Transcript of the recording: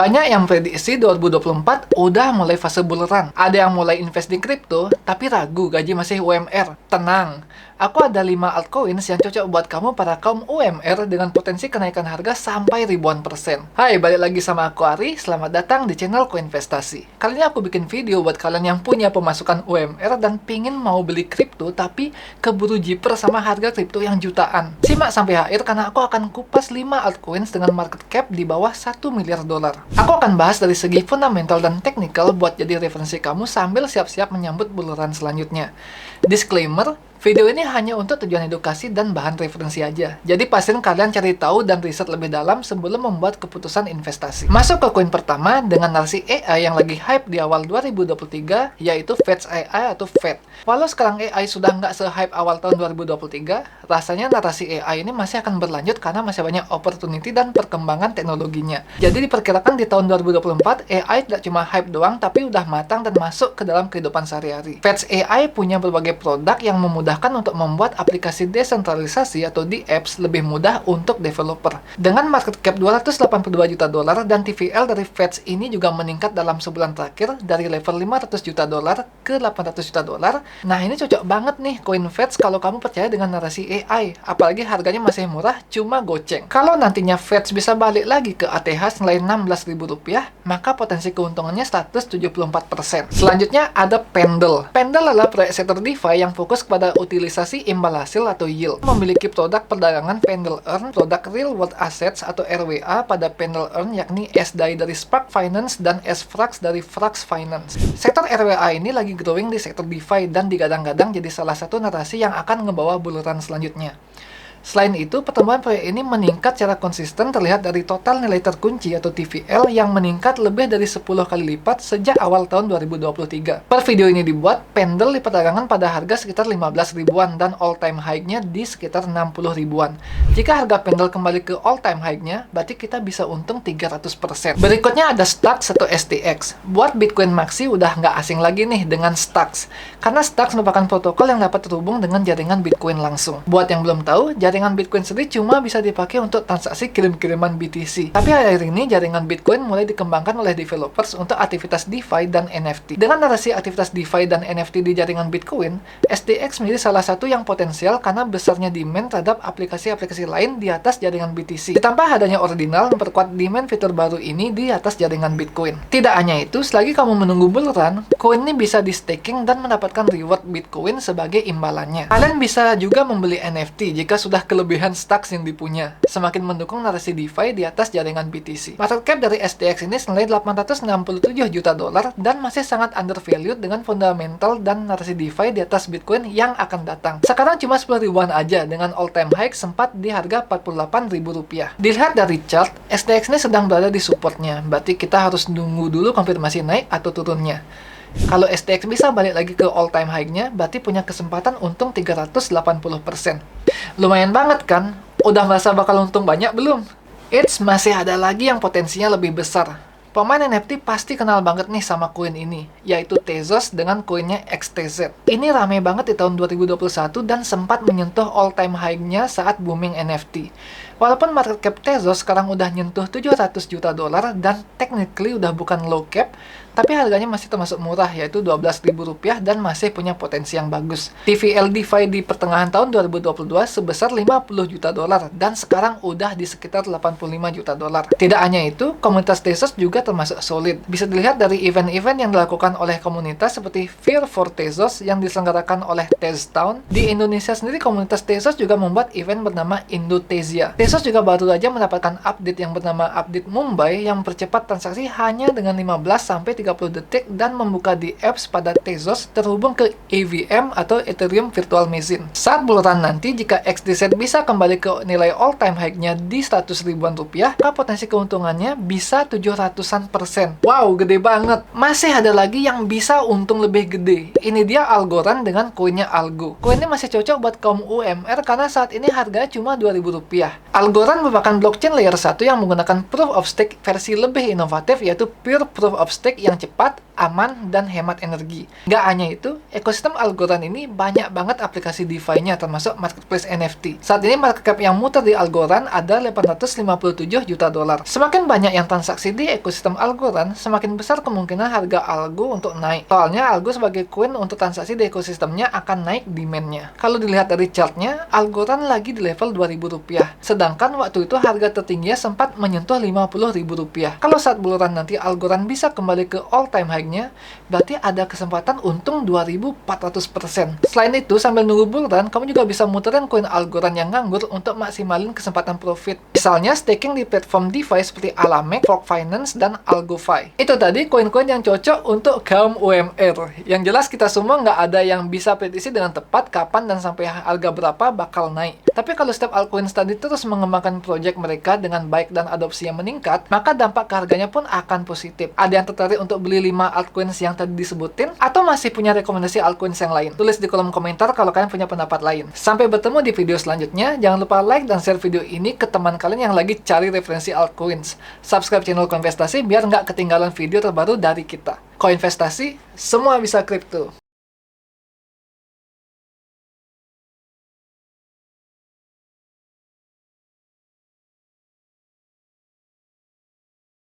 Banyak yang prediksi 2024 udah mulai fase bull run. Ada yang mulai invest di kripto, tapi ragu gaji masih UMR. Tenang, aku ada 5 altcoins yang cocok buat kamu para kaum UMR dengan potensi kenaikan harga sampai ribuan persen. Hai, balik lagi sama aku Ari, selamat datang di channel Koinvestasi. Kali ini aku bikin video buat kalian yang punya pemasukan UMR dan pingin mau beli kripto tapi keburu jiper sama harga kripto yang jutaan. Simak sampai akhir karena aku akan kupas 5 altcoins dengan market cap di bawah 1 miliar dolar. Aku akan bahas dari segi fundamental dan teknikal buat jadi referensi kamu sambil siap-siap menyambut bull run selanjutnya. Disclaimer, video ini hanya untuk tujuan edukasi dan bahan referensi aja. Jadi pastiin kalian cari tahu dan riset lebih dalam sebelum membuat keputusan investasi. Masuk ke koin pertama dengan narasi AI yang lagi hype di awal 2023, yaitu Fetch AI atau FED. Walau sekarang AI sudah nggak se-hype awal tahun 2023, rasanya narasi AI ini masih akan berlanjut karena masih banyak opportunity dan perkembangan teknologinya. Jadi diperkirakan di tahun 2024, AI tidak cuma hype doang, tapi udah matang dan masuk ke dalam kehidupan sehari-hari. Fetch AI punya berbagai produk yang memudahkan untuk membuat aplikasi desentralisasi atau DApps lebih mudah untuk developer. Dengan market cap 282 juta dolar dan TVL dari Fetch ini juga meningkat dalam sebulan terakhir dari level 500 juta dolar ke 800 juta dolar. Nah, ini cocok banget nih koin Fetch kalau kamu percaya dengan narasi AI, apalagi harganya masih murah, cuma goceng. Kalau nantinya Fetch bisa balik lagi ke ATH senilai Rp16.000, maka potensi keuntungannya 174%. Selanjutnya ada Pendle. Pendle adalah proyek sektor DeFi yang fokus kepada utilisasi imbal hasil atau yield. Memiliki produk perdagangan Pendle Earn, produk Real World Assets atau RWA pada Pendle Earn, yakni SDAI dari Spark Finance dan SFrax dari Frax Finance. Sektor RWA ini lagi growing di sektor DeFi dan digadang-gadang jadi salah satu narasi yang akan ngebawa bull run selanjutnya. Selain itu, pertumbuhan proyek ini meningkat secara konsisten terlihat dari total nilai terkunci atau TVL yang meningkat lebih dari 10 kali lipat sejak awal tahun 2023. Per video ini dibuat, Pendle diperdagangkan pada harga sekitar 15 ribuan dan all-time high-nya di sekitar 60 ribuan. Jika harga Pendle kembali ke all-time high-nya, berarti kita bisa untung 300%. Berikutnya ada Stacks atau STX. Buat Bitcoin Maxi udah nggak asing lagi nih dengan Stacks, karena Stacks merupakan protokol yang dapat terhubung dengan jaringan Bitcoin langsung. Buat yang belum tahu, jaringan Bitcoin sendiri cuma bisa dipakai untuk transaksi kirim-kiriman BTC. Tapi akhir ini jaringan Bitcoin mulai dikembangkan oleh developers untuk aktivitas DeFi dan NFT. Dengan narasi aktivitas DeFi dan NFT di jaringan Bitcoin, STX menjadi salah satu yang potensial karena besarnya demand terhadap aplikasi-aplikasi lain di atas jaringan BTC. Ditambah adanya Ordinal memperkuat demand fitur baru ini di atas jaringan Bitcoin. Tidak hanya itu, selagi kamu menunggu bull run, koin ini bisa di staking dan mendapatkan reward Bitcoin sebagai imbalannya. Kalian bisa juga membeli NFT jika sudah kelebihan Stacks yang dipunya, semakin mendukung narasi DeFi di atas jaringan BTC. Market cap dari STX ini senilai 867 juta dolar dan masih sangat undervalued dengan fundamental dan narasi DeFi di atas Bitcoin yang akan datang. Sekarang cuma 10 ribuan aja dengan all-time high sempat di harga Rp48.000. Dilihat dari chart, STX ini sedang berada di supportnya, berarti kita harus nunggu dulu konfirmasi naik atau turunnya. Kalau STX bisa balik lagi ke all-time high-nya, berarti punya kesempatan untung 380%. Lumayan banget kan? Udah merasa bakal untung banyak belum? Masih ada lagi yang potensinya lebih besar. Pemain NFT pasti kenal banget nih sama koin ini, yaitu Tezos dengan koinnya XTZ. Ini rame banget di tahun 2021 dan sempat menyentuh all-time high-nya saat booming NFT. Walaupun market cap Tezos sekarang udah nyentuh 700 juta dolar dan technically udah bukan low cap, tapi harganya masih termasuk murah, yaitu Rp12.000 dan masih punya potensi yang bagus. TVL DeFi di pertengahan tahun 2022 sebesar 50 juta dolar dan sekarang udah di sekitar 85 juta dolar. Tidak hanya itu, komunitas Tezos juga termasuk solid. Bisa dilihat dari event-event yang dilakukan oleh komunitas seperti Fear for Tezos yang diselenggarakan oleh TezTown. Di Indonesia sendiri, komunitas Tezos juga membuat event bernama Indotesia. Tezos juga baru saja mendapatkan update yang bernama Update Mumbai yang mempercepat transaksi hanya dengan 15-30 detik dan membuka di apps pada Tezos terhubung ke EVM atau Ethereum Virtual Machine. Saat bull run nanti, jika XTZ bisa kembali ke nilai all-time high-nya di 100 ribuan rupiah, maka potensi keuntungannya bisa 700%. Wow, gede banget. Masih ada lagi yang bisa untung lebih gede. Ini dia Algorand dengan koinnya Algo. Koinnya masih cocok buat kaum UMR karena saat ini harganya cuma Rp2.000. Algorand merupakan blockchain layer 1 yang menggunakan Proof of Stake versi lebih inovatif, yaitu Pure Proof of Stake yang cepat, aman, dan hemat energi. Nggak hanya itu, ekosistem Algorand ini banyak banget aplikasi DeFi-nya, termasuk marketplace NFT. Saat ini market cap yang muter di Algorand ada 857 juta dolar. Semakin banyak yang transaksi di ekosistem Algorand, semakin besar kemungkinan harga Algo untuk naik. Soalnya Algo sebagai koin untuk transaksi di ekosistemnya akan naik demand-nya. Kalau dilihat dari chartnya, Algorand lagi di level Rp2.000. Sedangkan waktu itu harga tertingginya sempat menyentuh Rp50.000. Kalau saat buluran nanti Algorand bisa kembali ke all time high-nya, berarti ada kesempatan untung 2.400%. Selain itu, sambil nunggu buluran, kamu juga bisa muterin koin Algorand yang nganggur untuk maksimalin kesempatan profit. Misalnya staking di platform DeFi seperti Alamek, Fork Finance, dan AlgoFi. Itu tadi koin-koin yang cocok untuk kaum UMR. Yang jelas kita semua nggak ada yang bisa prediksi dengan tepat kapan dan sampai harga berapa bakal naik. Tapi kalau setiap altcoins tadi terus mengembangkan project mereka dengan baik dan adopsi yang meningkat, maka dampak ke harganya pun akan positif. Ada yang tertarik untuk beli 5 altcoins yang tadi disebutin? Atau masih punya rekomendasi altcoins yang lain? Tulis di kolom komentar kalau kalian punya pendapat lain. Sampai bertemu di video selanjutnya. Jangan lupa like dan share video ini ke teman kalian yang lagi cari referensi altcoins. Subscribe channel Koinvestasi biar nggak ketinggalan video terbaru dari kita. Koinvestasi, semua bisa kripto.